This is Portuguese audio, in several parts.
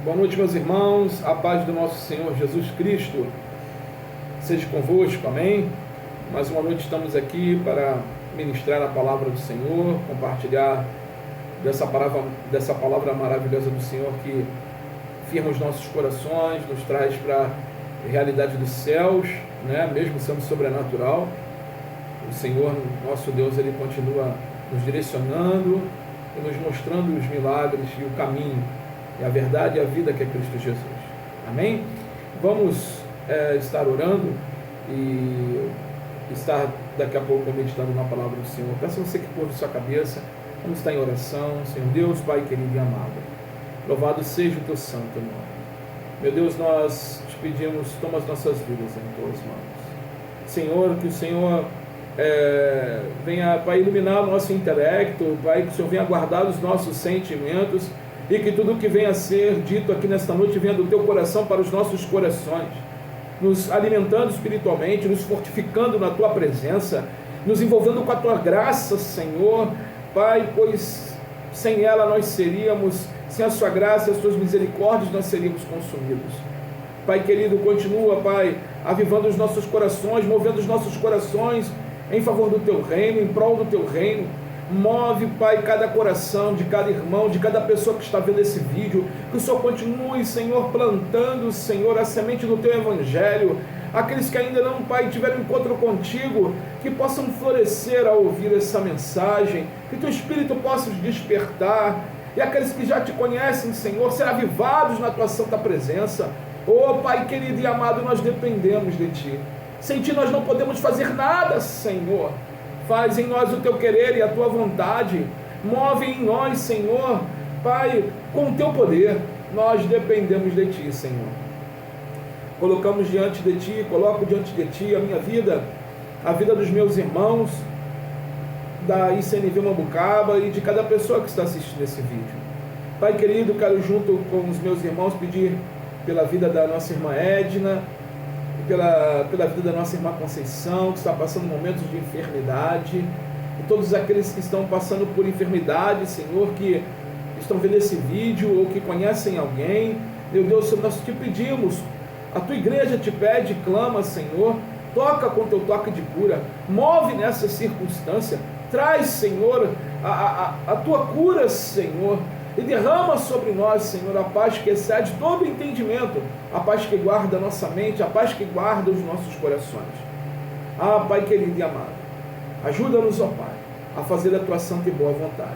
Boa noite, meus irmãos, a paz do nosso Senhor Jesus Cristo seja convosco, amém? Mais uma noite estamos aqui para ministrar a palavra do Senhor, compartilhar dessa palavra maravilhosa do Senhor que firma os nossos corações, nos traz para a realidade dos céus, né? Mesmo sendo sobrenatural. O Senhor, nosso Deus, Ele continua nos direcionando e nos mostrando os milagres e o caminho, e a verdade e a vida que é Cristo Jesus. Amém? Vamos estar orando e estar daqui a pouco meditando na palavra do Senhor. Peço a você que curva sua cabeça. Vamos estar em oração. Senhor Deus, Pai querido e amado, louvado seja o teu santo nome. Meu Deus, nós te pedimos, toma as nossas vidas em tuas mãos. Senhor, que o Senhor venha, Pai, iluminar o nosso intelecto, Pai, que o Senhor venha guardar os nossos sentimentos, e que tudo que venha a ser dito aqui nesta noite venha do teu coração para os nossos corações, nos alimentando espiritualmente, nos fortificando na tua presença, nos envolvendo com a tua graça, Senhor, Pai, pois sem ela nós seríamos, sem a sua graça e as tuas misericórdias nós seríamos consumidos. Pai querido, continua, Pai, avivando os nossos corações, movendo os nossos corações em favor do teu reino, em prol do teu reino. Move, Pai, cada coração de cada irmão, de cada pessoa que está vendo esse vídeo, que o Senhor continue, Senhor, plantando, Senhor, a semente do teu evangelho. Aqueles que ainda não, Pai, tiveram encontro contigo, que possam florescer ao ouvir essa mensagem, que teu Espírito possa os despertar, e aqueles que já te conhecem, Senhor, serão avivados na tua santa presença. Oh, Pai querido e amado, nós dependemos de ti. Sem ti nós não podemos fazer nada, Senhor. Faz em nós o teu querer e a tua vontade. Move em nós, Senhor, Pai, com o teu poder. Nós dependemos de ti, Senhor. Colocamos diante de ti, coloco diante de ti a minha vida, a vida dos meus irmãos da ICNV Mambucaba e de cada pessoa que está assistindo esse vídeo. Pai querido, quero junto com os meus irmãos pedir pela vida da nossa irmã Edna, pela vida da nossa irmã Conceição, que está passando momentos de enfermidade, e todos aqueles que estão passando por enfermidade, Senhor, que estão vendo esse vídeo ou que conhecem alguém. Meu Deus, nós te pedimos, a tua igreja te pede, clama, Senhor, toca com teu toque de cura, move nessa circunstância, traz, Senhor, a tua cura, Senhor, e derrama sobre nós, Senhor, a paz que excede todo entendimento, a paz que guarda a nossa mente, a paz que guarda os nossos corações. Ah, Pai querido e amado, ajuda-nos, ó Pai, a fazer a tua santa e boa vontade.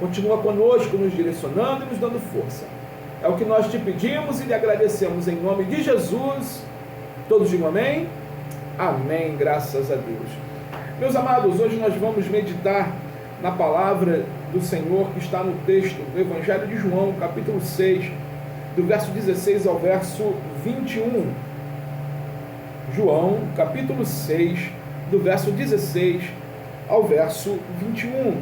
Continua conosco, nos direcionando e nos dando força. É o que nós te pedimos e lhe agradecemos em nome de Jesus. Todos digam amém? Amém, graças a Deus. Meus amados, hoje nós vamos meditar na palavra do Senhor que está no texto do Evangelho de João, capítulo 6, do verso 16 ao verso 21. João, capítulo 6, do verso 16 ao verso 21.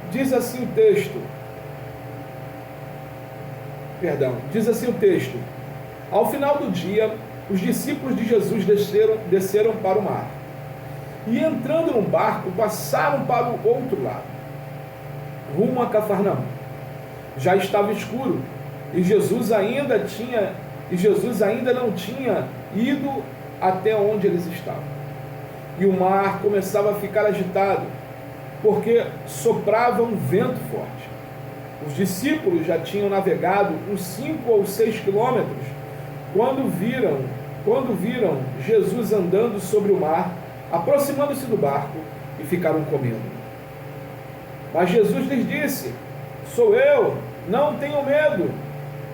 Diz assim o texto. Ao final do dia, os discípulos de Jesus desceram para o mar. E entrando no barco, passaram para o outro lado, rumo a Cafarnaum. Já estava escuro, e Jesus ainda não tinha ido até onde eles estavam. E o mar começava a ficar agitado, porque soprava um vento forte. Os discípulos já tinham navegado uns 5 ou 6 quilômetros, quando viram Jesus andando sobre o mar, aproximando-se do barco, e ficaram com medo. Mas Jesus lhes disse: sou eu, não tenham medo.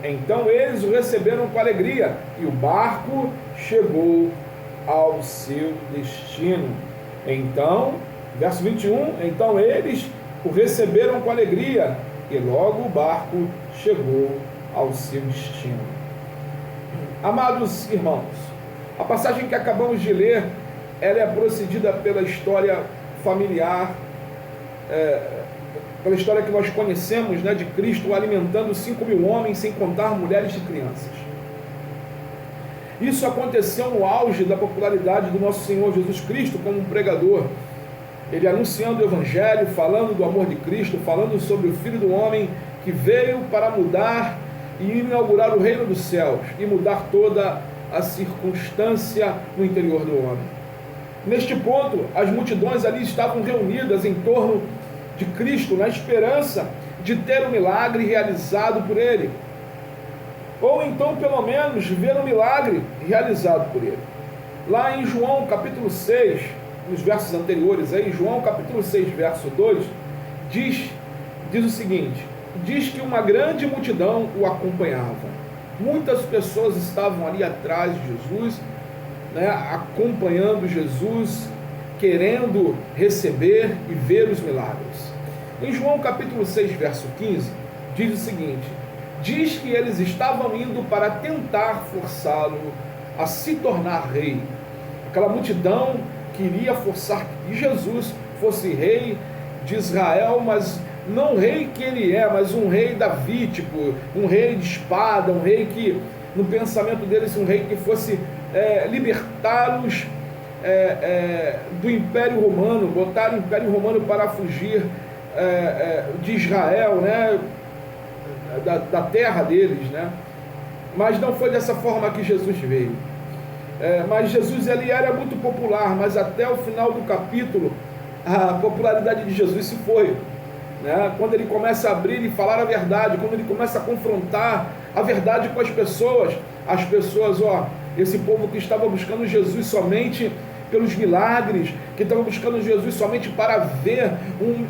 Então eles o receberam com alegria, e o barco chegou ao seu destino. Então, verso 21, então eles o receberam com alegria, e logo o barco chegou ao seu destino. Amados irmãos, a passagem que acabamos de ler, ela é procedida pela história familiar, pela história que nós conhecemos, né, de Cristo alimentando 5.000 homens, sem contar mulheres e crianças. Isso aconteceu no auge da popularidade do nosso Senhor Jesus Cristo como um pregador. Ele anunciando o Evangelho, falando do amor de Cristo, falando sobre o Filho do Homem que veio para mudar e inaugurar o reino dos céus e mudar toda a circunstância no interior do homem. Neste ponto, as multidões ali estavam reunidas em torno de Cristo, na esperança de ter um milagre realizado por ele, ou então pelo menos ver um milagre realizado por ele. Lá em João capítulo 6, nos versos anteriores, aí, João capítulo 6, verso 2, diz o seguinte: diz que uma grande multidão o acompanhava. Muitas pessoas estavam ali atrás de Jesus, né, acompanhando Jesus, querendo receber e ver os milagres. Em João capítulo 6, verso 15, diz o seguinte: diz que eles estavam indo para tentar forçá-lo a se tornar rei. Aquela multidão queria forçar que Jesus fosse rei de Israel, mas não o rei que ele é, mas um rei davídico, um rei de espada, um rei que, no pensamento deles, um rei que fosse libertá-los do Império Romano, botar o Império Romano para fugir de Israel, né, da terra deles, né? Mas não foi dessa forma que Jesus veio. Mas Jesus, ele era muito popular, mas até o final do capítulo a popularidade de Jesus se foi, né? Quando ele começa a abrir e falar a verdade, quando ele começa a confrontar a verdade com as pessoas, esse povo que estava buscando Jesus somente pelos milagres, que estava buscando Jesus somente para ver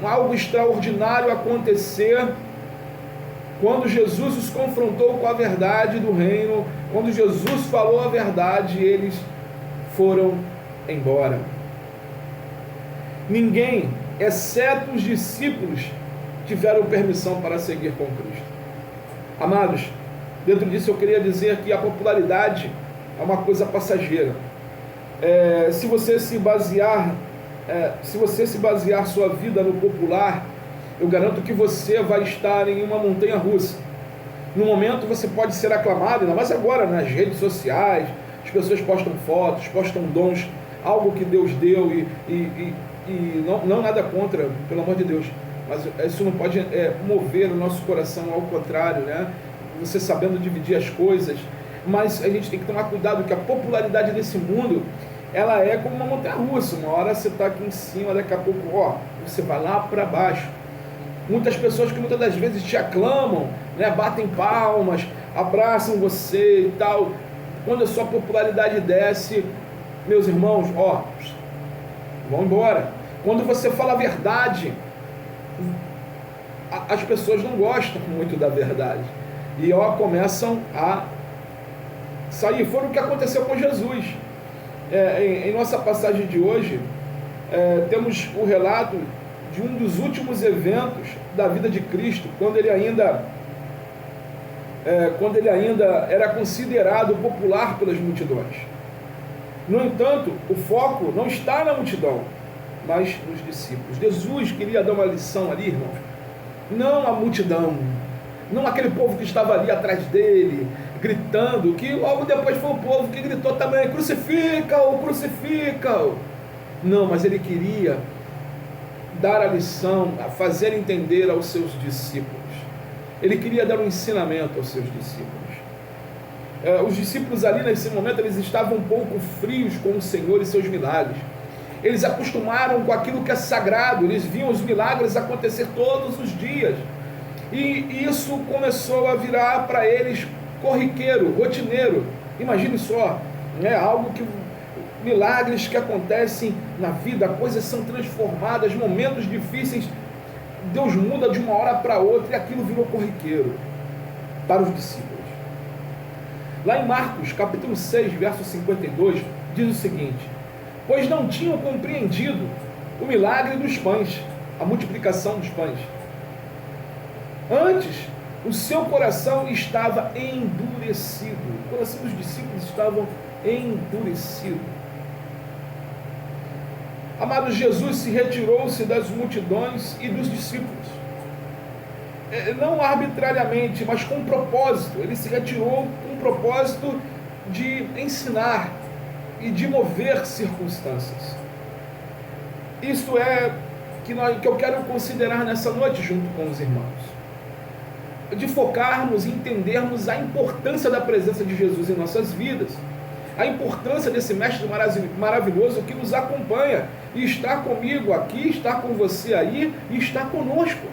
algo extraordinário acontecer, quando Jesus os confrontou com a verdade do reino, quando Jesus falou a verdade, eles foram embora. Ninguém, exceto os discípulos, tiveram permissão para seguir com Cristo. Amados, dentro disso eu queria dizer que a popularidade é uma coisa passageira. Se você se basear sua vida no popular, eu garanto que você vai estar em uma montanha russa. No momento você pode ser aclamado, ainda mais agora nas redes sociais, as pessoas postam fotos, postam dons, algo que Deus deu e não nada contra, pelo amor de Deus, mas isso não pode mover o nosso coração, ao contrário, né? Você sabendo dividir as coisas, mas a gente tem que tomar cuidado que a popularidade desse mundo, ela é como uma montanha russa. Uma hora você está aqui em cima, daqui a pouco você vai lá para baixo. Muitas pessoas que muitas das vezes te aclamam, né, batem palmas, abraçam você e tal. Quando a sua popularidade desce, meus irmãos, vão embora. Quando você fala a verdade, as pessoas não gostam muito da verdade e começam a sair. Foi o que aconteceu com Jesus. Em nossa passagem de hoje, temos o relato de um dos últimos eventos da vida de Cristo, quando ele ainda era considerado popular pelas multidões. No entanto, o foco não está na multidão, mas nos discípulos. Jesus queria dar uma lição ali, irmãos. Não a multidão, não aquele povo que estava ali atrás dele, gritando, que logo depois foi o povo que gritou também: crucifica-o, crucifica-o. Não, mas ele queria dar a lição, a fazer entender aos seus discípulos. Ele queria dar um ensinamento aos seus discípulos. Os discípulos ali nesse momento, eles estavam um pouco frios com o Senhor e seus milagres. Eles acostumaram com aquilo que é sagrado, eles viam os milagres acontecer todos os dias. E isso começou a virar para eles corriqueiro, rotineiro. Imagine só, algo que milagres que acontecem na vida, coisas são transformadas, momentos difíceis, Deus muda de uma hora para outra e aquilo virou corriqueiro para os discípulos. Lá em Marcos, capítulo 6, verso 52, diz o seguinte: pois não tinham compreendido o milagre dos pães, a multiplicação dos pães. Antes, o seu coração estava endurecido. O coração dos discípulos estava endurecido. Amado, Jesus se retirou-se das multidões e dos discípulos. Não arbitrariamente, mas com propósito. Ele se retirou com o propósito de ensinar e de mover circunstâncias. Isso é que eu quero considerar nessa noite junto com os irmãos. de focarmos e entendermos a importância da presença de Jesus em nossas vidas, a importância desse mestre maravilhoso que nos acompanha e está comigo aqui, está com você aí e está conosco.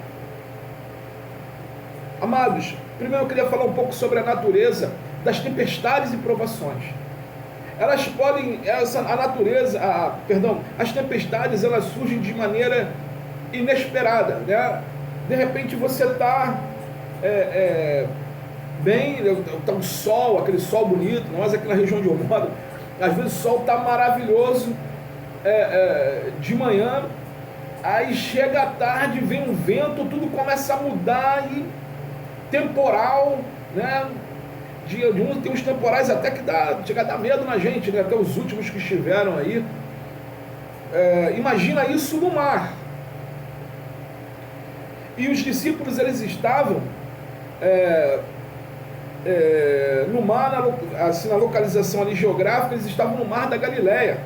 Amados, primeiro eu queria falar um pouco sobre a natureza das tempestades e provações. Elas podem, as tempestades, elas surgem de maneira inesperada, né? De repente você está bem, está um sol, aquele sol bonito, nós aqui na região de eu moro, às vezes o sol está maravilhoso de manhã, aí chega à tarde, vem um vento, tudo começa a mudar e temporal, né? Tem uns temporais até que chega a dar medo na gente, né? Até os últimos que estiveram aí. Imagina isso no mar. E os discípulos, eles estavam no mar, na localização ali geográfica, eles estavam no Mar da Galileia.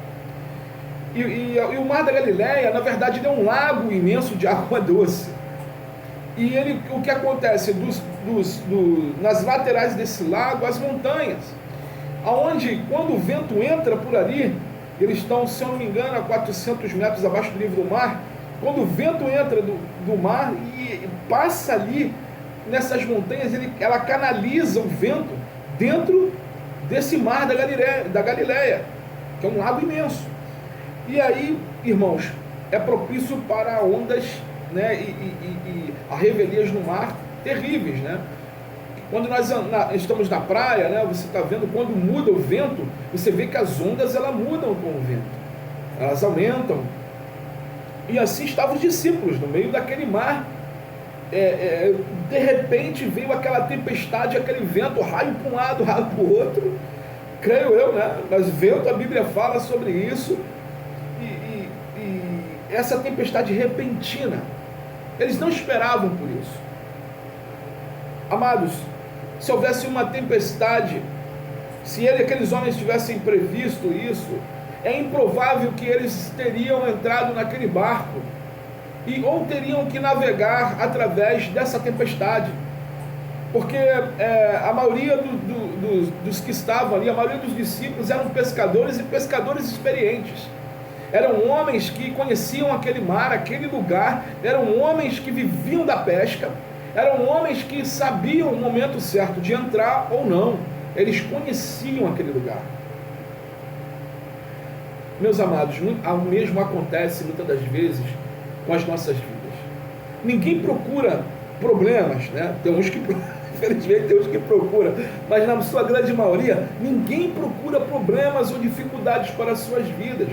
E o Mar da Galileia, na verdade, ele é um lago imenso de água doce. E o que acontece? Nas laterais desse lago, as montanhas, aonde quando o vento entra por ali, eles estão, se eu não me engano, a 400 metros abaixo do nível do mar. Quando o vento entra do mar e passa ali nessas montanhas, ela canaliza o vento dentro desse Mar da Galileia, que é um lago imenso. E aí, irmãos, é propício para ondas, né, e revelias no mar terríveis, né? Quando nós estamos na praia, né, você está vendo, quando muda o vento, você vê que as ondas elas mudam com o vento, elas aumentam. E assim estavam os discípulos no meio daquele mar. De repente veio aquela tempestade, aquele vento, raio para um lado, raio para o outro, creio eu, né? Mas vento, a Bíblia fala sobre isso. E essa tempestade repentina, eles não esperavam por isso. Amados, se houvesse uma tempestade, se aqueles homens tivessem previsto isso, é improvável que eles teriam entrado naquele barco ou teriam que navegar através dessa tempestade, porque a maioria dos que estavam ali, a maioria dos discípulos eram pescadores e pescadores experientes. Eram homens que conheciam aquele mar, aquele lugar, eram homens que viviam da pesca, eram homens que sabiam o momento certo de entrar ou não, eles conheciam aquele lugar. Meus amados, o mesmo acontece muitas das vezes com as nossas vidas. Ninguém procura problemas, né? Tem uns que, infelizmente, tem uns que procuram, mas na sua grande maioria, ninguém procura problemas ou dificuldades para as suas vidas.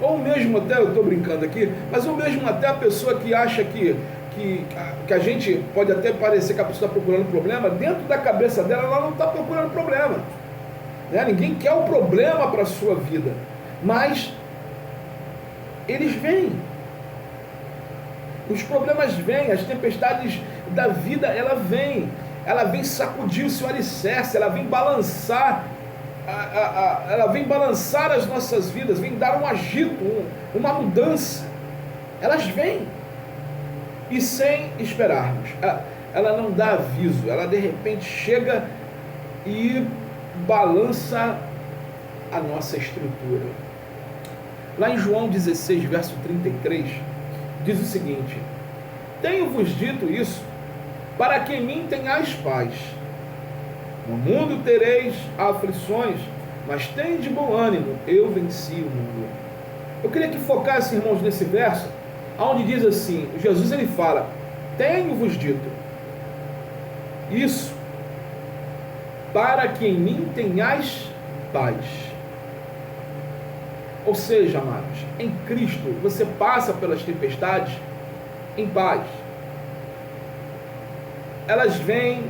Ou mesmo até, eu estou brincando aqui, mas ou mesmo até a pessoa que acha que a gente pode até parecer que a pessoa está procurando problema, dentro da cabeça dela ela não está procurando problema, né? Ninguém quer o problema para a sua vida, mas eles vêm, os problemas vêm, as tempestades da vida ela vem sacudir o seu alicerce, ela vem balançar as nossas vidas, vem dar um agito, uma mudança. Elas vêm e sem esperarmos. Ela não dá aviso, ela de repente chega e balança a nossa estrutura. Lá em João 16, verso 33, diz o seguinte: tenho-vos dito isso, para que em mim tenhais paz. No mundo tereis aflições, mas tende bom ânimo, eu venci o mundo. Eu queria que focasse, irmãos, nesse verso, onde diz assim, Jesus ele fala, tenho-vos dito isso, para que em mim tenhais paz. Ou seja, amados, em Cristo você passa pelas tempestades em paz. Elas vêm,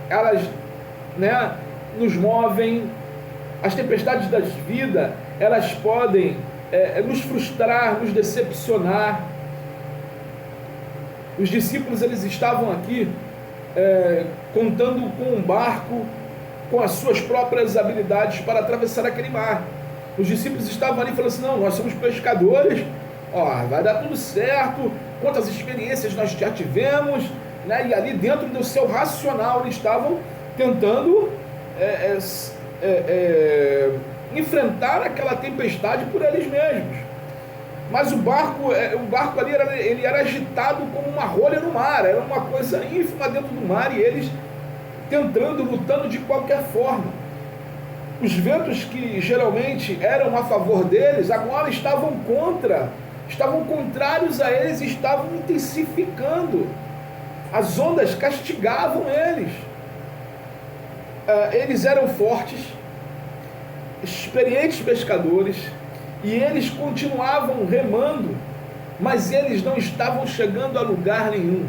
elas, né, nos movem. As tempestades da vida, elas podem nos frustrar, nos decepcionar. Os discípulos eles estavam aqui contando com um barco, com as suas próprias habilidades para atravessar aquele mar. Os discípulos estavam ali falando assim, não, nós somos pescadores, vai dar tudo certo, quantas experiências nós já tivemos, né? E ali dentro do seu racional eles estavam tentando enfrentar aquela tempestade por eles mesmos. Mas o barco ali ele era agitado como uma rolha no mar, era uma coisa ínfima dentro do mar, e eles tentando, lutando de qualquer forma. Os ventos que geralmente eram a favor deles, agora estavam contrários a eles, estavam intensificando. As ondas castigavam eles. Eles eram fortes, experientes pescadores, e eles continuavam remando, mas eles não estavam chegando a lugar nenhum.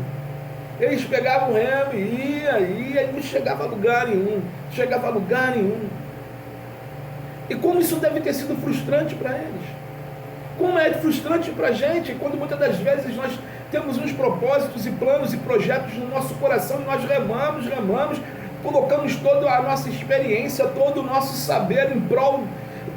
Eles pegavam o remo e ia, e não chegava a lugar nenhum. E como isso deve ter sido frustrante para eles. Como é frustrante para a gente, quando muitas das vezes nós temos uns propósitos e planos e projetos no nosso coração, e nós remamos, colocamos toda a nossa experiência, todo o nosso saber em prol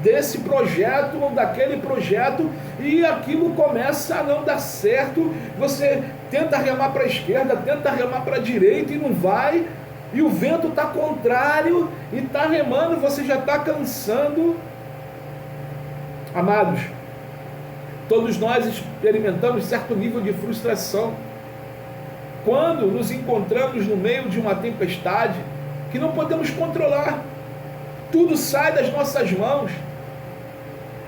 desse projeto ou daquele projeto, e aquilo começa a não dar certo. Você tenta remar para a esquerda, tenta remar para a direita e não vai, e o vento está contrário e está remando, você já está cansando. Amados, todos nós experimentamos certo nível de frustração quando nos encontramos no meio de uma tempestade que não podemos controlar. Tudo sai das nossas mãos.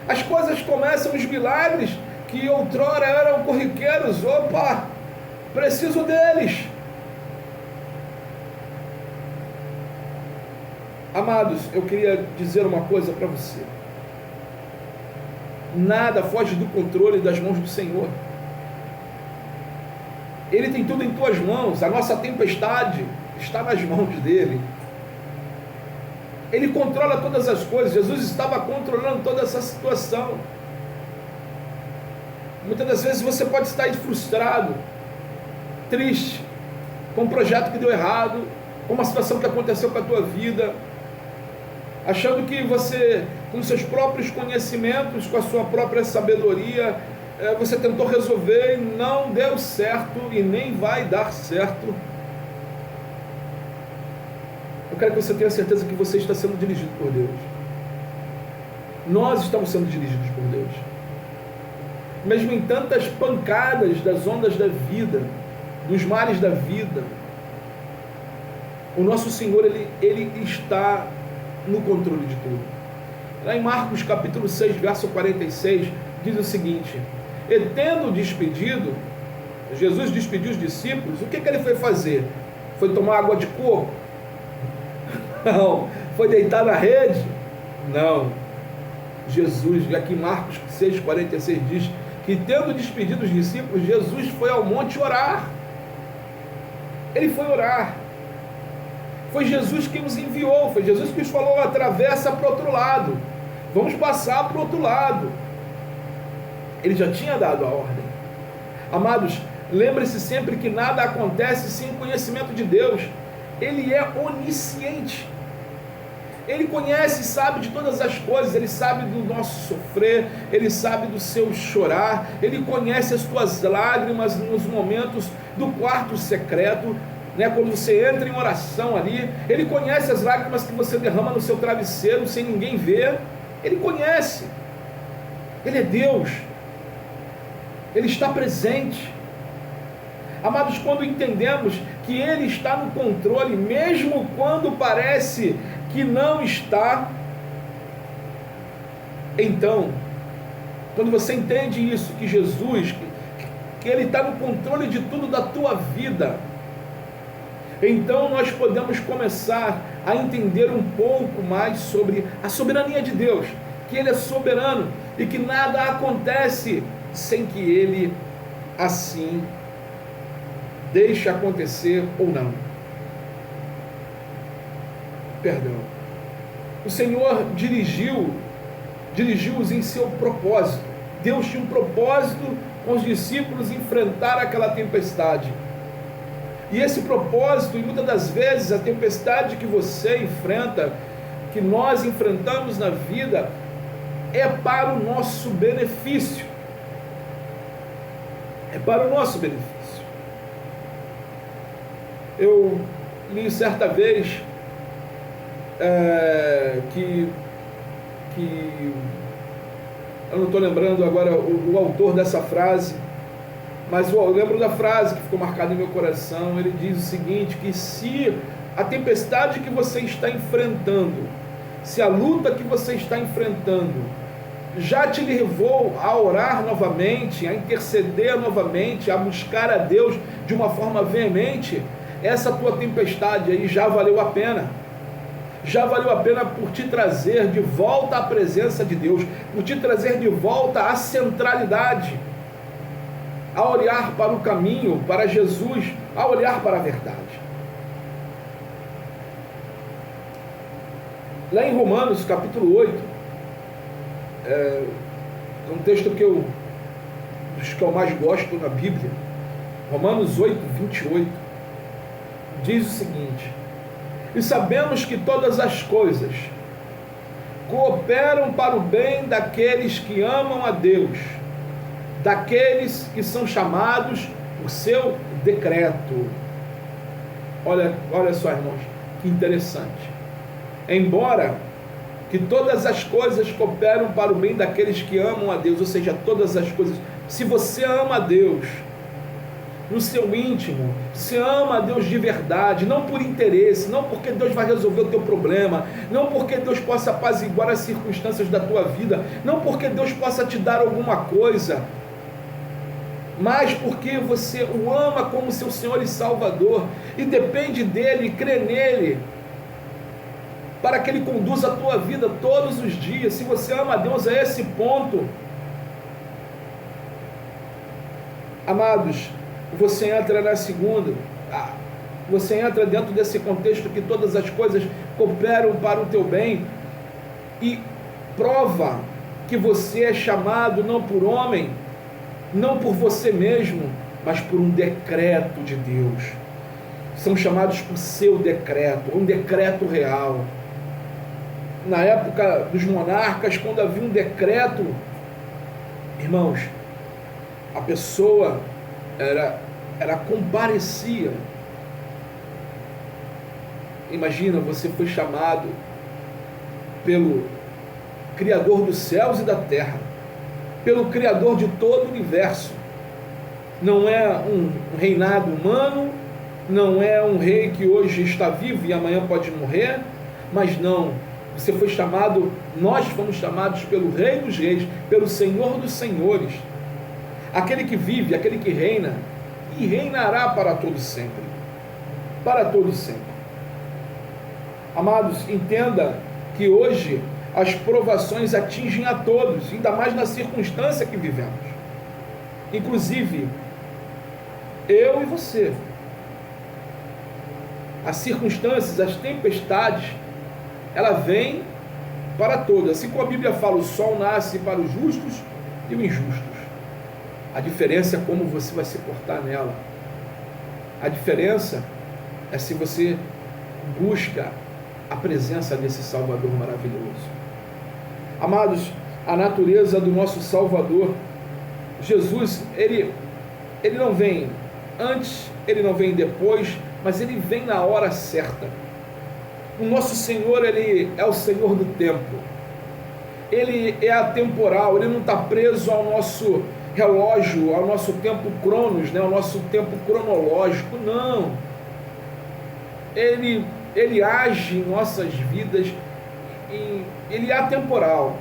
As coisas começam, os milagres que outrora eram corriqueiros, opa, preciso deles. Amados, eu queria dizer uma coisa para você. Nada foge do controle das mãos do Senhor. Ele tem tudo em tuas mãos. A nossa tempestade está nas mãos dele. Ele controla todas as coisas. Jesus estava controlando toda essa situação. Muitas das vezes você pode estar frustrado, triste, com um projeto que deu errado, com uma situação que aconteceu com a tua vida, achando que você, com seus próprios conhecimentos, com a sua própria sabedoria, você tentou resolver e não deu certo e nem vai dar certo. Eu quero que você tenha certeza que você está sendo dirigido por Deus. Nós estamos sendo dirigidos por Deus. Mesmo em tantas pancadas das ondas da vida, dos mares da vida, o nosso Senhor, Ele está no controle de tudo. Lá em Marcos capítulo 6, verso 46, diz o seguinte: e tendo despedido, Jesus despediu os discípulos, o que ele foi fazer? Foi tomar água de coco? Não. Foi deitar na rede? Não. Jesus, aqui em Marcos 6, 46 diz que tendo despedido os discípulos, Jesus foi ao monte orar. Ele foi orar. Foi Jesus que nos enviou, foi Jesus que nos falou: atravessa para o outro lado, vamos passar para o outro lado. Ele já tinha dado a ordem. Amados, lembre-se sempre que nada acontece sem o conhecimento de Deus. Ele é onisciente. Ele conhece e sabe de todas as coisas. Ele sabe do nosso sofrer, Ele sabe do seu chorar, Ele conhece as tuas lágrimas nos momentos do quarto secreto, né? Quando você entra em oração ali, Ele conhece as lágrimas que você derrama no seu travesseiro sem ninguém ver. Ele conhece. Ele é Deus. Ele está presente. Amados, quando entendemos que Ele está no controle, mesmo quando parece que não está, então, quando você entende isso, que Jesus, que Ele está no controle de tudo da tua vida, então nós podemos começar a entender um pouco mais sobre a soberania de Deus, que Ele é soberano e que nada acontece sem que Ele assim deixe acontecer ou não. Perdão. O Senhor dirigiu-os em seu propósito. Deus tinha um propósito com os discípulos enfrentar aquela tempestade. E esse propósito, e muitas das vezes a tempestade que você enfrenta, que nós enfrentamos na vida, é para o nosso benefício. É para o nosso benefício. Eu li certa vez que eu não estou lembrando agora o autor dessa frase, mas eu lembro da frase que ficou marcada em meu coração. Ele diz o seguinte, que se a tempestade que você está enfrentando, se a luta que você está enfrentando já te levou a orar novamente, a interceder novamente, a buscar a Deus de uma forma veemente, essa tua tempestade aí já valeu a pena. Já valeu a pena por te trazer de volta à presença de Deus, por te trazer de volta à centralidade, a olhar para o caminho, para Jesus, a olhar para a verdade. Lá em Romanos, capítulo 8, é um texto dos que eu mais gosto na Bíblia. Romanos 8, 28, diz o seguinte: e sabemos que todas as coisas cooperam para o bem daqueles que amam a Deus, daqueles que são chamados por seu decreto. Olha só, irmãos, que interessante. Embora que todas as coisas cooperam para o bem daqueles que amam a Deus, ou seja, todas as coisas, se você ama a Deus, no seu íntimo, se ama a Deus de verdade, não por interesse, não porque Deus vai resolver o teu problema, não porque Deus possa apaziguar as circunstâncias da tua vida, não porque Deus possa te dar alguma coisa, mas porque você o ama como seu Senhor e Salvador, e depende dele, crê nele, para que ele conduza a tua vida todos os dias. Se você ama a Deus a esse ponto, amados, você entra na segunda, você entra dentro desse contexto que todas as coisas cooperam para o teu bem, e prova que você é chamado não por homem, não por você mesmo, mas por um decreto de Deus. São chamados por seu decreto, um decreto real. Na época dos monarcas, quando havia um decreto, irmãos, a pessoa ela comparecia. Imagina, você foi chamado pelo Criador dos céus e da terra, pelo Criador de todo o universo. Não é um reinado humano, não é um rei que hoje está vivo e amanhã pode morrer, mas não, você foi chamado, nós fomos chamados pelo Rei dos Reis, pelo Senhor dos Senhores, aquele que vive, aquele que reina, e reinará para todo sempre. Para todo sempre. Amados, entenda que hoje as provações atingem a todos, ainda mais na circunstância que vivemos. Inclusive, eu e você. As circunstâncias, as tempestades, ela vem para todos. Assim como a Bíblia fala, o sol nasce para os justos e os injustos. A diferença é como você vai se portar nela. A diferença é se você busca a presença desse Salvador maravilhoso. Amados, a natureza do nosso Salvador, Jesus, ele não vem antes, ele não vem depois, mas ele vem na hora certa. O nosso Senhor, ele é o Senhor do tempo. Ele é atemporal, ele não está preso ao nosso relógio, ao nosso tempo cronos, ao nosso tempo cronológico, não. Ele age em nossas vidas, ele é atemporal.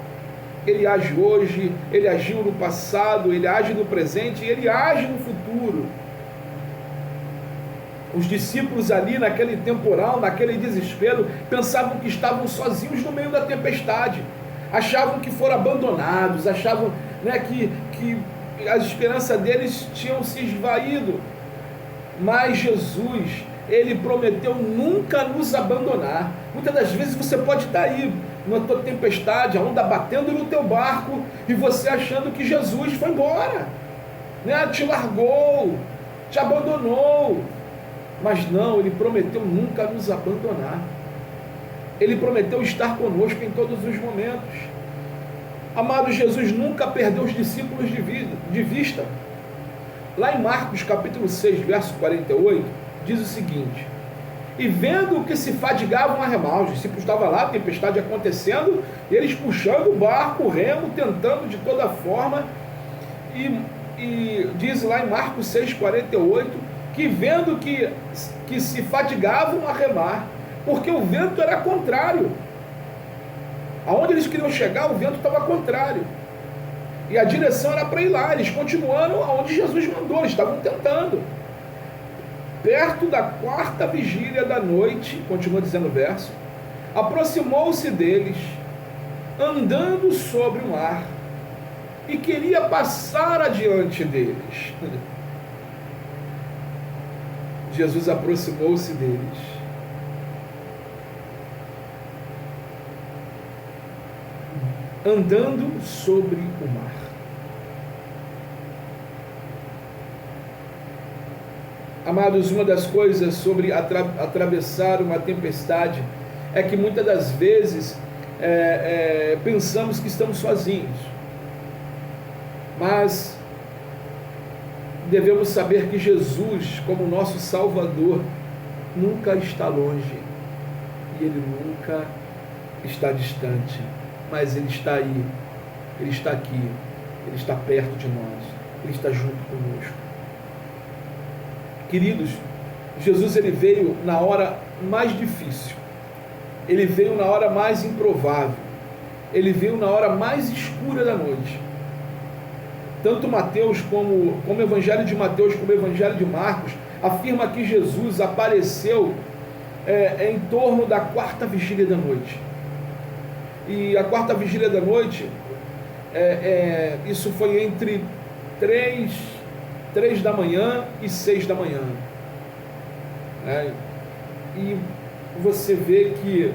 Ele age hoje, ele agiu no passado, ele age no presente e ele age no futuro. Os discípulos ali naquele temporal, naquele desespero, pensavam que estavam sozinhos no meio da tempestade, achavam que foram abandonados, achavam que a esperança deles tinham se esvaído, mas Jesus, ele prometeu nunca nos abandonar. Muitas das vezes você pode estar aí na tua tempestade, a onda batendo no teu barco, e você achando que Jesus foi embora, te largou, te abandonou, mas não, ele prometeu nunca nos abandonar. Ele prometeu estar conosco em todos os momentos. Amado, Jesus nunca perdeu os discípulos de vista. Lá em Marcos capítulo 6, verso 48, diz o seguinte: e vendo que se fadigavam a remar, os discípulos estavam lá, a tempestade acontecendo, e eles puxando o barco, o remo, tentando de toda forma, e diz lá em Marcos 6,48, que vendo que se fadigavam a remar, porque o vento era contrário. Aonde eles queriam chegar, o vento estava contrário. E a direção era para ir lá, eles continuaram aonde Jesus mandou, eles estavam tentando. Perto da quarta vigília da noite, continua dizendo o verso, aproximou-se deles, andando sobre o mar, e queria passar adiante deles. Jesus aproximou-se deles. Andando sobre o mar. Amados, uma das coisas sobre atravessar uma tempestade é que muitas das vezes pensamos que estamos sozinhos, mas devemos saber que Jesus, como nosso Salvador, nunca está longe e Ele nunca está distante, mas Ele está aí, Ele está aqui, Ele está perto de nós, Ele está junto conosco. Queridos, Jesus ele veio na hora mais difícil, ele veio na hora mais improvável, ele veio na hora mais escura da noite. Tanto Mateus como o Evangelho de Mateus como o Evangelho de Marcos afirma que Jesus apareceu em torno da quarta vigília da noite. E a quarta vigília da noite, isso foi entre 3 da manhã e 6 da manhã. E você vê que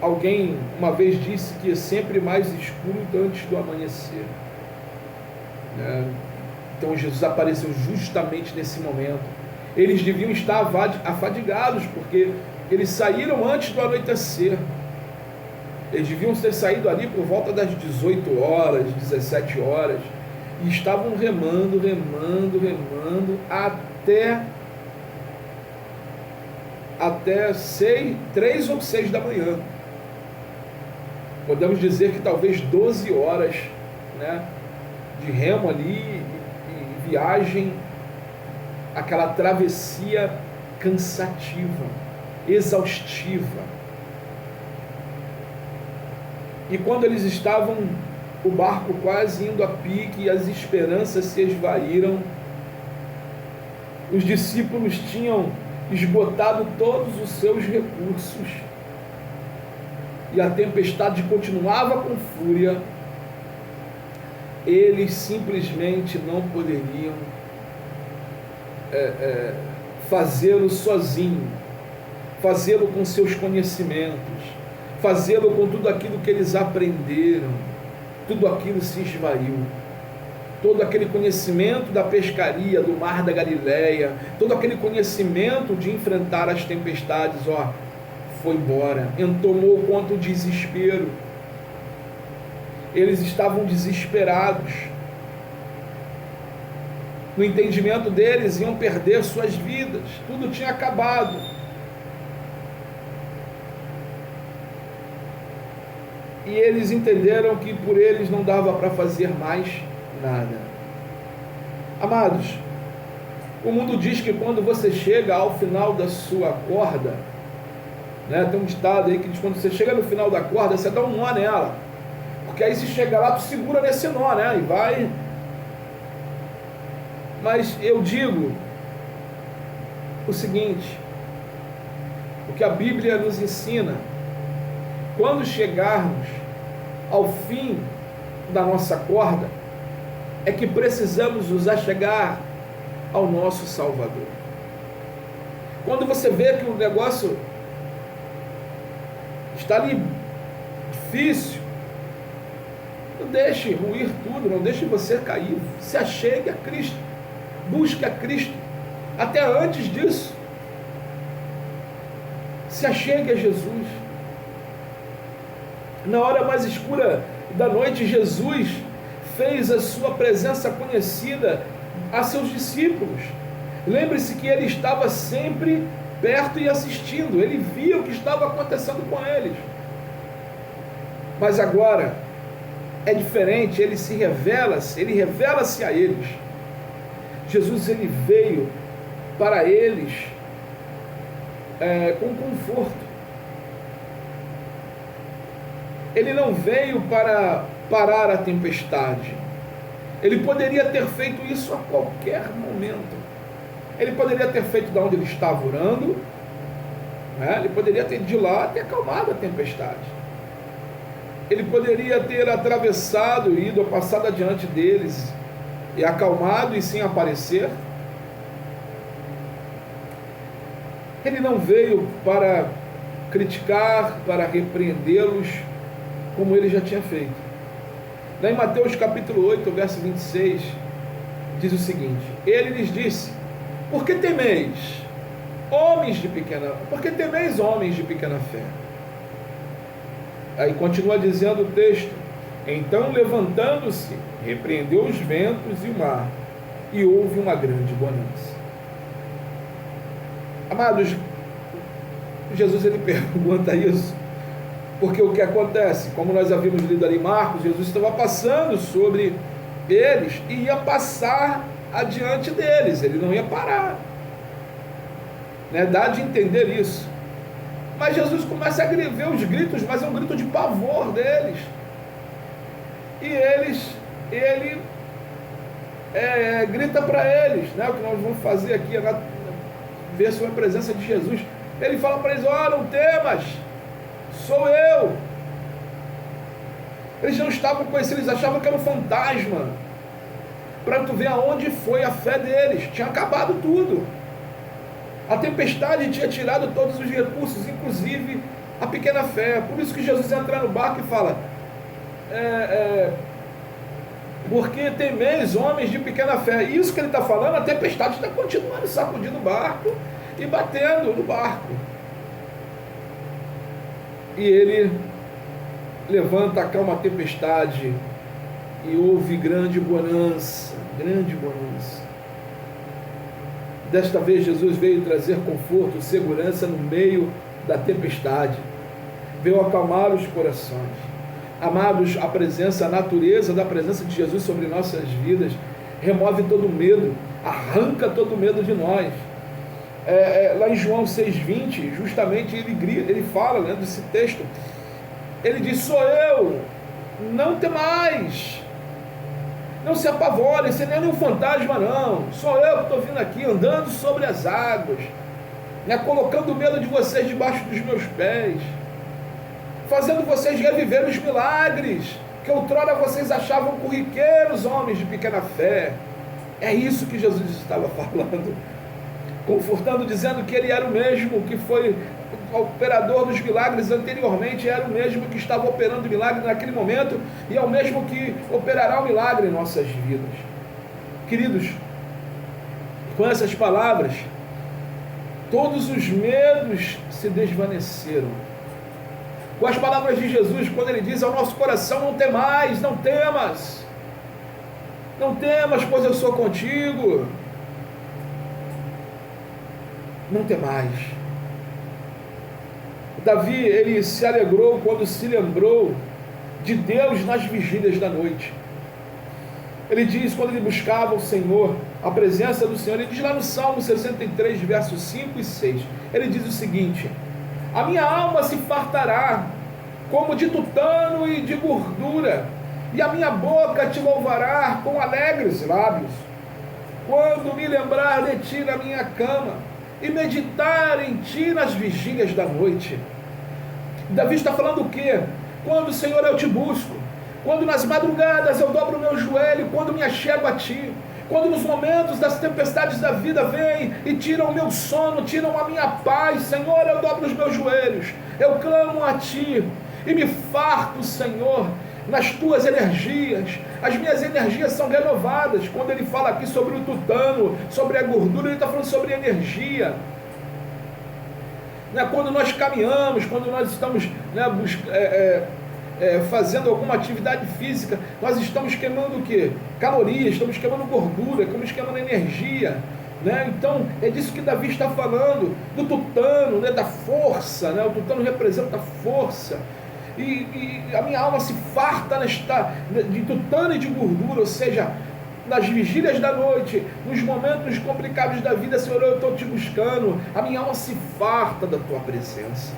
alguém uma vez disse que é sempre mais escuro antes do amanhecer. Então Jesus apareceu justamente nesse momento. Eles deviam estar afadigados, porque eles saíram antes do anoitecer. Eles deviam ter saído ali por volta das 18 horas, 17 horas, e estavam remando até 3 ou 6 da manhã. Podemos dizer que talvez 12 horas, de remo ali, e viagem, aquela travessia cansativa, exaustiva. E quando eles estavam, o barco quase indo a pique e as esperanças se esvaíram, os discípulos tinham esgotado todos os seus recursos e a tempestade continuava com fúria, eles simplesmente não poderiam fazê-lo sozinho, fazê-lo com seus conhecimentos, fazê-lo com tudo aquilo que eles aprenderam. Tudo aquilo se esvaiu. Todo aquele conhecimento da pescaria, do mar da Galileia, todo aquele conhecimento de enfrentar as tempestades, foi embora. Tomou conta o desespero. Eles estavam desesperados. No entendimento deles, iam perder suas vidas. Tudo tinha acabado. E eles entenderam que por eles não dava para fazer mais nada. Amados, o mundo diz que quando você chega ao final da sua corda, tem um ditado aí que diz que quando você chega no final da corda, você dá um nó nela, porque aí se chega lá, tu segura nesse nó, e vai. Mas eu digo o seguinte, o que a Bíblia nos ensina: quando chegarmos ao fim da nossa corda, é que precisamos nos achegar ao nosso Salvador. Quando você vê que o negócio está ali difícil, não deixe ruir tudo, não deixe você cair, se achegue a Cristo, busque a Cristo, até antes disso, se achegue a Jesus. Na hora mais escura da noite, Jesus fez a sua presença conhecida a seus discípulos. Lembre-se que ele estava sempre perto e assistindo, ele via o que estava acontecendo com eles. Mas agora é diferente, ele revela-se a eles. Jesus, ele veio para eles com conforto. Ele não veio para parar a tempestade. Ele poderia ter feito isso a qualquer momento. Ele poderia ter feito de onde ele estava orando, né? Ele poderia ter de lá ter acalmado a tempestade. Ele poderia ter atravessado, ido, passado adiante deles e acalmado e sem aparecer. Ele não veio para criticar, para repreendê-los, como ele já tinha feito. Lá em Mateus capítulo 8, verso 26, diz o seguinte: ele lhes disse: por que temeis, homens de pequena fé? Aí continua dizendo o texto: então, levantando-se, repreendeu os ventos e o mar, e houve uma grande bonança. Amados, Jesus, ele pergunta isso, porque o que acontece? Como nós havíamos lido ali em Marcos, Jesus estava passando sobre eles e ia passar adiante deles, ele não ia parar, né? Dá de entender isso. Mas Jesus começa a ver os gritos, mas é um grito de pavor deles. E ele grita para eles, né? O que nós vamos fazer aqui é ver sobre a presença de Jesus. Ele fala para eles: ó, não temas, sou eu. Eles não estavam conhecendo, eles achavam que era um fantasma. Para tu ver aonde foi a fé deles, tinha acabado tudo. A tempestade tinha tirado todos os recursos, inclusive a pequena fé. Por isso que Jesus entra no barco e fala: porque temeis, homens de pequena fé. Isso que ele está falando, a tempestade está continuando sacudindo o barco e batendo no barco. E ele levanta, acalma a tempestade, e houve grande bonança, grande bonança. Desta vez Jesus veio trazer conforto, segurança no meio da tempestade. Veio acalmar os corações. Amados, a natureza da presença de Jesus sobre nossas vidas remove todo medo, arranca todo medo de nós. Lá em João 6,20, justamente ele fala, né, desse texto. Ele diz: sou eu, não temais. Não se apavore, esse não é nenhum fantasma, não. Sou eu que estou vindo aqui, andando sobre as águas, né, colocando o medo de vocês debaixo dos meus pés, fazendo vocês reviver os milagres que outrora vocês achavam corriqueiros, homens de pequena fé. É isso que Jesus estava falando, confortando, dizendo que ele era o mesmo que foi o operador dos milagres anteriormente, era o mesmo que estava operando o milagre naquele momento, e é o mesmo que operará o milagre em nossas vidas. Queridos, com essas palavras, todos os medos se desvaneceram. Com as palavras de Jesus, quando ele diz ao nosso coração: não temais, não temas, não temas, pois eu sou contigo. Não temais. Davi, ele se alegrou quando se lembrou de Deus nas vigílias da noite. Ele diz, quando ele buscava o Senhor, a presença do Senhor, ele diz lá no Salmo 63, versos 5 e 6, ele diz o seguinte: a minha alma se fartará como de tutano e de gordura, e a minha boca te louvará com alegres lábios, quando me lembrar de ti na minha cama, e meditar em ti nas vigílias da noite. Davi está falando o quê? Quando, Senhor, eu te busco, quando nas madrugadas eu dobro o meu joelho, quando me achego a ti, quando nos momentos das tempestades da vida vêm e tiram o meu sono, tiram a minha paz, Senhor, eu dobro os meus joelhos, eu clamo a ti e me farto, Senhor, nas tuas energias. As minhas energias são renovadas. Quando ele fala aqui sobre o tutano, sobre a gordura, ele está falando sobre energia. Quando nós caminhamos, quando nós estamos fazendo alguma atividade física, nós estamos queimando o quê? Calorias, estamos queimando gordura, estamos queimando energia. né? Então é disso que Davi está falando, do tutano, né? Da força, né? O tutano representa a força. E a minha alma se farta de tutano e de gordura, ou seja, nas vigílias da noite, nos momentos complicados da vida, Senhor, eu estou te buscando. A minha alma se farta da tua presença,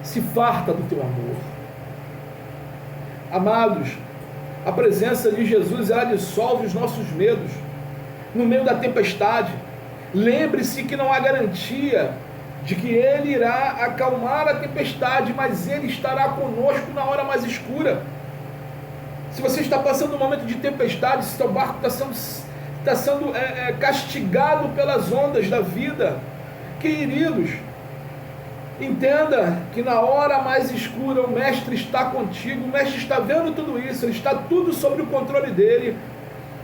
se farta do teu amor. Amados, a presença de Jesus, ela dissolve os nossos medos no meio da tempestade. Lembre-se que não há garantia de que Ele irá acalmar a tempestade, mas Ele estará conosco na hora mais escura. Se você está passando um momento de tempestade, se seu barco está sendo castigado pelas ondas da vida, queridos, entenda que na hora mais escura o Mestre está contigo, o Mestre está vendo tudo isso, Ele está tudo sob o controle dEle.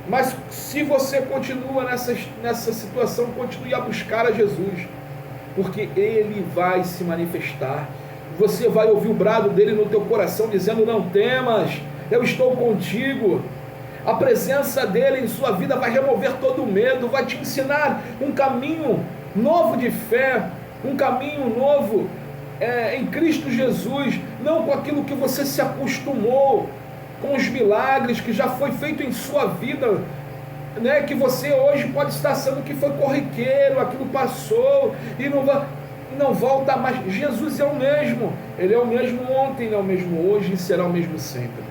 Mas se você continua nessa situação, continue a buscar a Jesus, porque Ele vai se manifestar. Você vai ouvir o brado dEle no teu coração, dizendo: não temas, eu estou contigo. A presença dEle em sua vida vai remover todo o medo, vai te ensinar um caminho novo de fé, um caminho novo em Cristo Jesus, não com aquilo que você se acostumou, com os milagres que já foi feito em sua vida, né? Que você hoje pode estar achando que foi corriqueiro, aquilo passou e não volta mais. Jesus é o mesmo, Ele é o mesmo ontem, Ele é o mesmo hoje e será o mesmo sempre.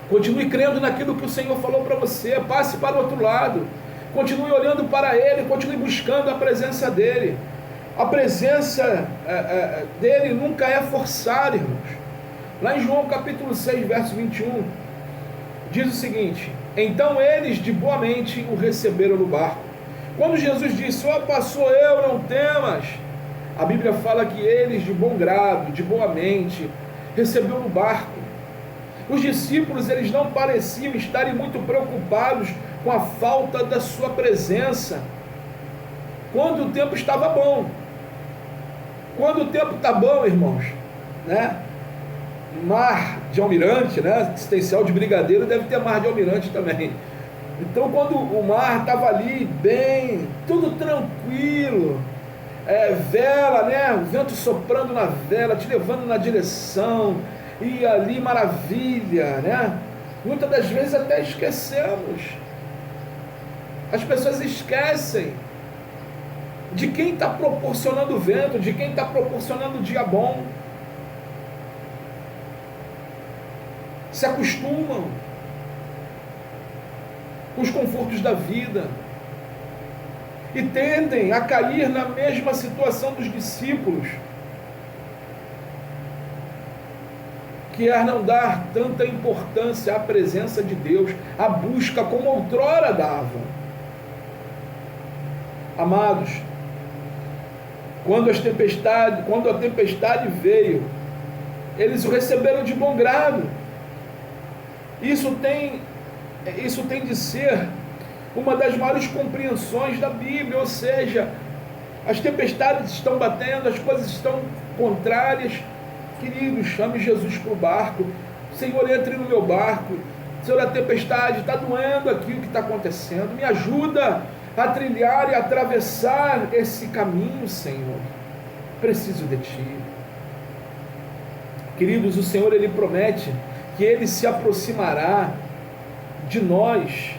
Continue crendo naquilo que o Senhor falou para você, passe para o outro lado, continue olhando para Ele, continue buscando a presença dEle. A presença dEle nunca é forçada, irmãos. Lá em João capítulo 6, verso 21, diz o seguinte: então eles de boa mente o receberam no barco. Quando Jesus disse: opa, sou eu, não temas, a Bíblia fala que eles de bom grado, de boa mente, receberam no barco. Os discípulos, eles não pareciam estarem muito preocupados com a falta da sua presença, quando o tempo estava bom. Quando o tempo está bom, irmãos, né? Mar de almirante, né? Existencial de brigadeiro deve ter mar de almirante também. Então, quando o mar estava ali bem, tudo tranquilo, vela, né? O vento soprando na vela, te levando na direção, e ali maravilha, né? Muitas das vezes até esquecemos. As pessoas esquecem de quem está proporcionando o vento, de quem está proporcionando o dia bom. Se acostumam com os confortos da vida e tendem a cair na mesma situação dos discípulos, que é não dar tanta importância à presença de Deus, à busca como outrora davam. Amados, quando a tempestade veio, eles o receberam de bom grado. Isso tem de ser uma das maiores compreensões da Bíblia, ou seja, as tempestades estão batendo, as coisas estão contrárias. Querido, chame Jesus para o barco. Senhor, entre no meu barco. Senhor, a tempestade está doendo aqui, o que está acontecendo. Me ajuda a trilhar e atravessar esse caminho, Senhor. Preciso de Ti. Queridos, o Senhor, Ele promete que Ele se aproximará de nós,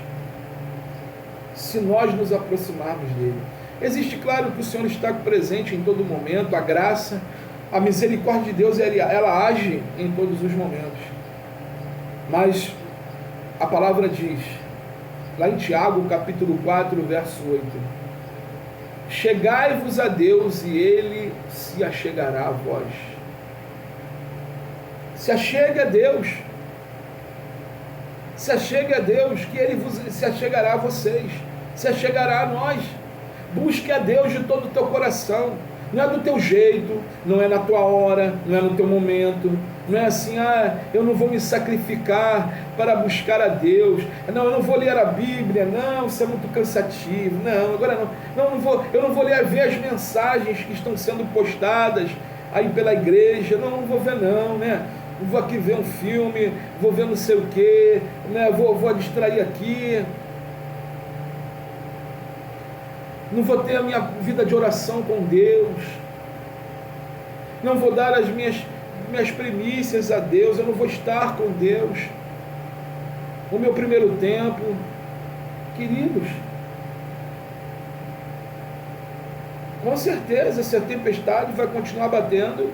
se nós nos aproximarmos dEle. Existe, claro, que o Senhor está presente em todo momento, a graça, a misericórdia de Deus, ela age em todos os momentos. Mas a palavra diz, lá em Tiago, capítulo 4, verso 8, chegai-vos a Deus e Ele se achegará a vós. Se achegue a Deus. Se achegue a Deus, que Ele se achegará a vocês. Se achegará a nós. Busque a Deus de todo o teu coração. Não é do teu jeito, não é na tua hora, não é no teu momento. Não é assim, eu não vou me sacrificar para buscar a Deus. Não, eu não vou ler a Bíblia. Não, isso é muito cansativo. Não, agora não. Eu não vou ver as mensagens que estão sendo postadas aí pela igreja. Não vou ver não, né? vou aqui ver um filme, vou ver não sei o que, né? vou distrair aqui, não vou ter a minha vida de oração com Deus, não vou dar as minhas primícias a Deus, eu não vou estar com Deus, o meu primeiro tempo. Queridos, com certeza essa tempestade vai continuar batendo,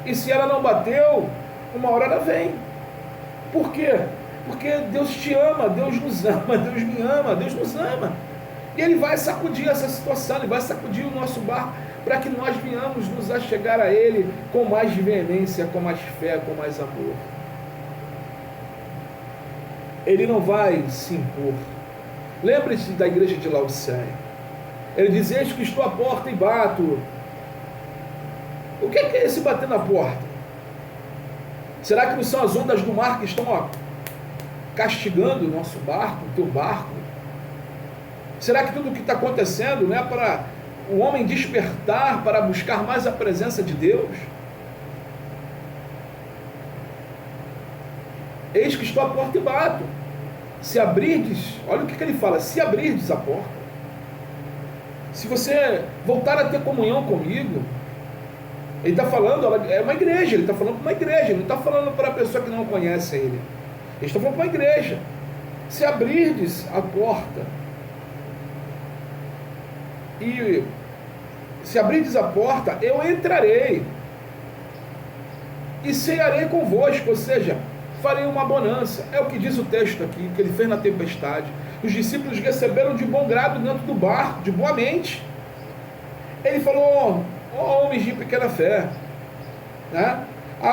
e se ela não bateu, uma hora ela vem. Por quê? Porque Deus te ama, Deus nos ama, Deus me ama, Deus nos ama, e Ele vai sacudir essa situação, Ele vai sacudir o nosso barco, para que nós venhamos nos achegar a Ele com mais veemência, com mais fé, com mais amor. Ele não vai se impor. Lembre-se da igreja de Laodiceia. Ele diz: eis que estou à porta e bato. O que é esse bater na porta? Será que não são as ondas do mar que estão castigando o nosso barco, o teu barco? Será que tudo o que está acontecendo não é para o homem despertar, para buscar mais a presença de Deus? Eis que estou à porta e bato. Se abrirdes, olha o que ele fala: se abrirdes a porta, se você voltar a ter comunhão comigo. Ele está falando, é uma igreja, ele está falando para uma igreja, ele não está falando para a pessoa que não conhece ele. Ele está falando para uma igreja. Se abrirdes a porta, e se abrirdes a porta, eu entrarei e cearei convosco, ou seja, farei uma bonança. É o que diz o texto aqui, que ele fez na tempestade. Os discípulos receberam de bom grado dentro do barco, de boa mente. Ele falou: ó homens de pequena fé, né?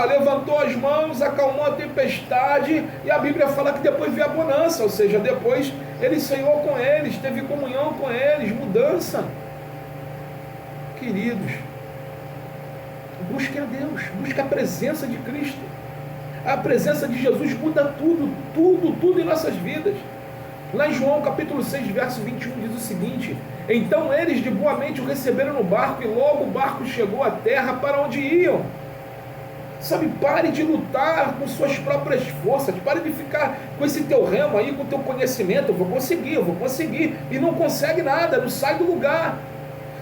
Levantou as mãos, acalmou a tempestade, e a Bíblia fala que depois veio a bonança, ou seja, depois ele ceiou com eles, teve comunhão com eles, mudança. Queridos, busque a Deus, busque a presença de Cristo. A presença de Jesus muda tudo, tudo em nossas vidas. Lá em João capítulo 6, verso 21, diz o seguinte: então eles de boa mente o receberam no barco, e logo o barco chegou à terra para onde iam. Sabe, pare de lutar com suas próprias forças, pare de ficar com esse teu remo aí, com o teu conhecimento: eu vou conseguir, e não consegue nada, não sai do lugar.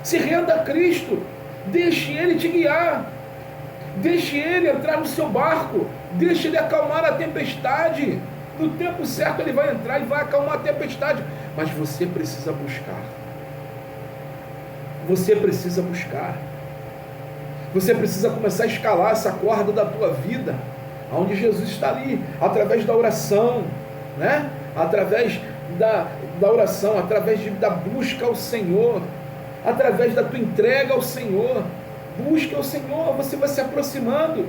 Se renda a Cristo, deixe Ele te guiar, deixe Ele entrar no seu barco, deixe Ele acalmar a tempestade. No tempo certo Ele vai entrar e vai acalmar a tempestade, mas você precisa buscar. Você precisa buscar. Você precisa começar a escalar essa corda da tua vida, onde Jesus está ali, através da oração, né? Através da oração, através da busca ao Senhor, através da tua entrega ao Senhor. Busque ao Senhor, você vai se aproximando.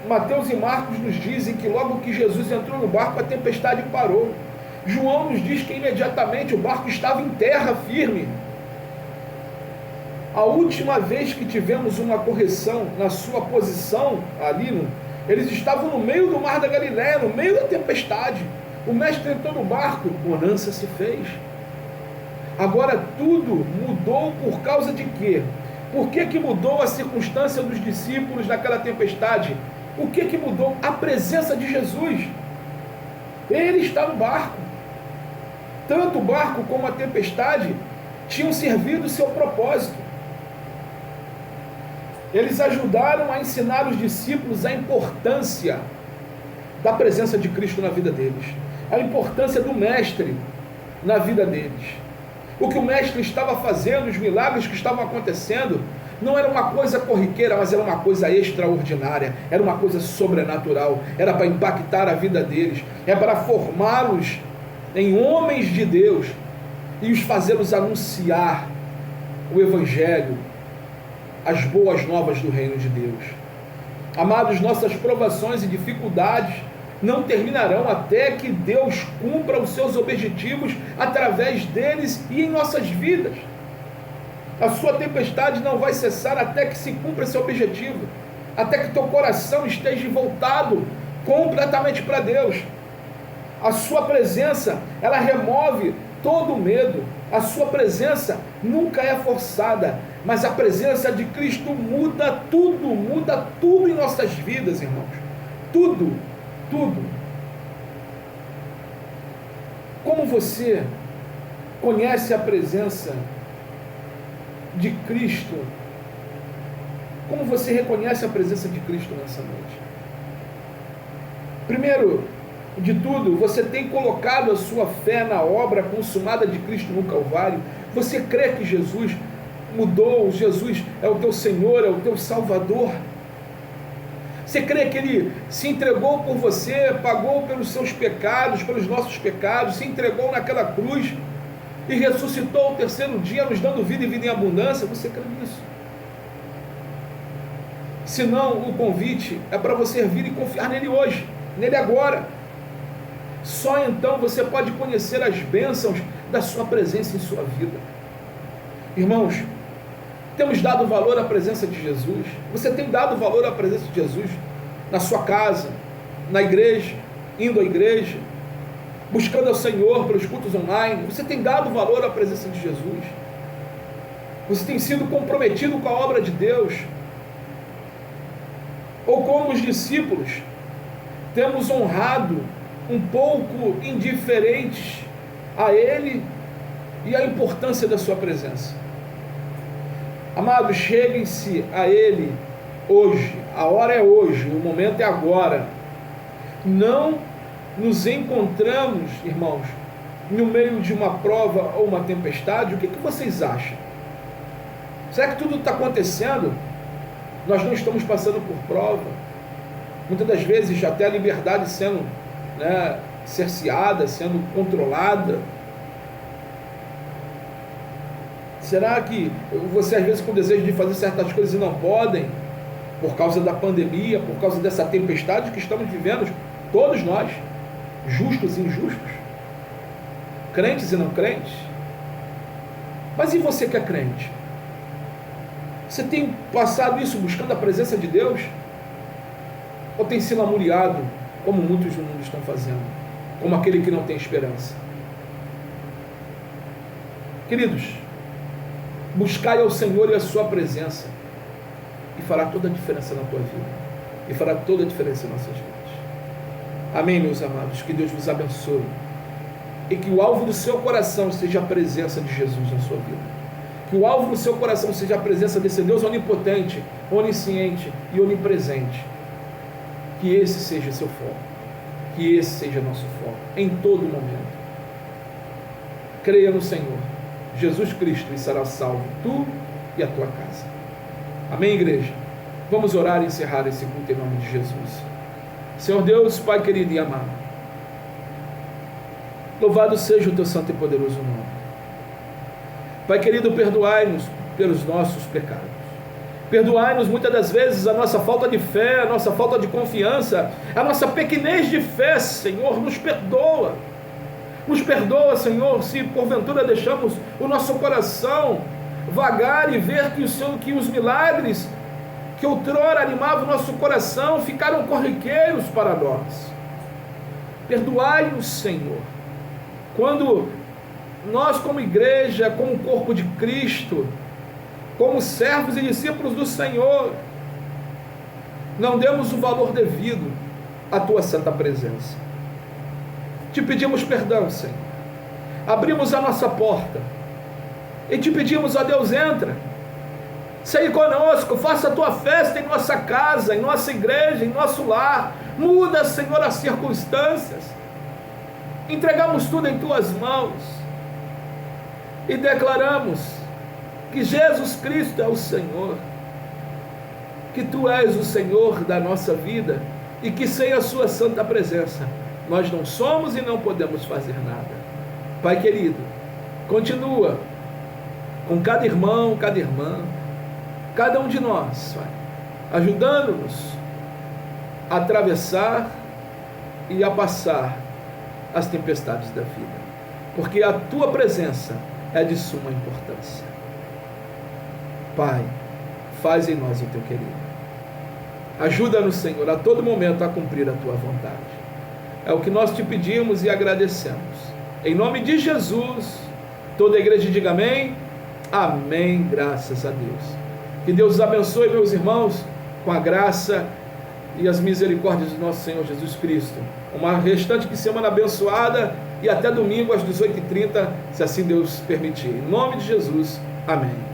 Mateus e Marcos nos dizem que logo que Jesus entrou no barco, a tempestade parou. João nos diz que imediatamente o barco estava em terra firme. A última vez que tivemos uma correção na sua posição ali, eles estavam no meio do mar da Galileia, no meio da tempestade. O mestre entrou no barco, bonança se fez. Agora tudo mudou por causa de quê? Por que mudou a circunstância dos discípulos naquela tempestade? O que mudou? A presença de Jesus. Ele está no barco. Tanto o barco como a tempestade tinham servido o seu propósito. Eles ajudaram a ensinar os discípulos a importância da presença de Cristo na vida deles, a importância do Mestre na vida deles. O que o Mestre estava fazendo, os milagres que estavam acontecendo, não era uma coisa corriqueira, mas era uma coisa extraordinária, era uma coisa sobrenatural, era para impactar a vida deles, é para formá-los em homens de Deus e os fazê-los anunciar o Evangelho, as boas novas do reino de Deus. Amados, nossas provações e dificuldades não terminarão até que Deus cumpra os seus objetivos através deles e em nossas vidas. A sua tempestade não vai cessar até que se cumpra esse objetivo, até que teu coração esteja voltado completamente para Deus. A sua presença, ela remove todo o medo, A sua presença nunca é forçada, mas a presença de Cristo muda tudo em nossas vidas, irmãos. Tudo. Como você conhece a presença de Cristo? Como você reconhece a presença de Cristo nessa noite? Primeiro de tudo, você tem colocado a sua fé na obra consumada de Cristo no Calvário? Você crê que Jesus mudou, Jesus é o teu Senhor, é o teu Salvador? Você crê que Ele se entregou por você, pagou pelos seus pecados, pelos nossos pecados, se entregou naquela cruz e ressuscitou ao terceiro dia, nos dando vida e vida em abundância? Você crê nisso? Se não, o convite é para você vir e confiar nele hoje, nele agora. Só então você pode conhecer as bênçãos da sua presença em sua vida. Irmãos, temos dado valor à presença de Jesus? Você tem dado valor à presença de Jesus na sua casa, na igreja, indo à igreja, buscando ao Senhor pelos cultos online? Você tem dado valor à presença de Jesus? Você tem sido comprometido com a obra de Deus? Ou como os discípulos, temos honrado um pouco indiferentes a Ele e à importância da sua presença? Amados, cheguem-se a Ele hoje, a hora é hoje, o momento é agora. Não nos encontramos, irmãos, no meio de uma prova ou uma tempestade. O que vocês acham? Será que tudo está acontecendo? Nós não estamos passando por prova? Muitas das vezes até a liberdade sendo cerceada, sendo controlada. Será que você às vezes com desejo de fazer certas coisas e não podem, por causa da pandemia, por causa dessa tempestade que estamos vivendo, todos nós, justos e injustos, crentes e não crentes? Mas e você que é crente? Você tem passado isso buscando a presença de Deus? Ou tem se lamuriado, como muitos do mundo estão fazendo, como aquele que não tem esperança? Queridos, buscai ao Senhor e a sua presença, e fará toda a diferença na tua vida, e fará toda a diferença em nossas vidas. Amém, meus amados? Que Deus vos abençoe, e que o alvo do seu coração seja a presença de Jesus na sua vida. Que o alvo do seu coração seja a presença desse Deus onipotente, onisciente e onipresente. Que esse seja seu foco, que esse seja nosso foco, em todo momento. Creia no Senhor Jesus Cristo e será salvo tu e a tua casa. Amém, igreja? Vamos orar e encerrar esse culto em nome de Jesus. Senhor Deus, Pai querido e amado, louvado seja o teu santo e poderoso nome. Pai querido, perdoai-nos pelos nossos pecados. Perdoai-nos muitas das vezes a nossa falta de fé, a nossa falta de confiança, a nossa pequenez de fé, Senhor, nos perdoa. Nos perdoa, Senhor, se porventura deixamos o nosso coração vagar e ver que os milagres que outrora animavam o nosso coração ficaram corriqueiros para nós. Perdoai-nos, Senhor, quando nós como igreja, como corpo de Cristo, como servos e discípulos do Senhor, não demos o valor devido à tua santa presença. Te pedimos perdão, Senhor. Abrimos a nossa porta e te pedimos, ó Deus, entra, seja conosco, faça a tua festa em nossa casa, em nossa igreja, em nosso lar. Muda, Senhor, as circunstâncias. Entregamos tudo em tuas mãos e declaramos que Jesus Cristo é o Senhor, que tu és o Senhor da nossa vida e que sem a sua santa presença nós não somos e não podemos fazer nada. Pai querido, continua com cada irmão, cada irmã, cada um de nós, Pai, ajudando-nos a atravessar e a passar as tempestades da vida, porque a tua presença é de suma importância. Pai, faz em nós o teu querido. Ajuda-nos, Senhor, a todo momento a cumprir a tua vontade. É o que nós te pedimos e agradecemos. Em nome de Jesus, Toda a igreja diga amém. Amém, graças a Deus. Que Deus os abençoe, meus irmãos, com a graça e as misericórdias do nosso Senhor Jesus Cristo. Uma restante de semana abençoada e até domingo às 18h30, se assim Deus permitir. Em nome de Jesus, amém.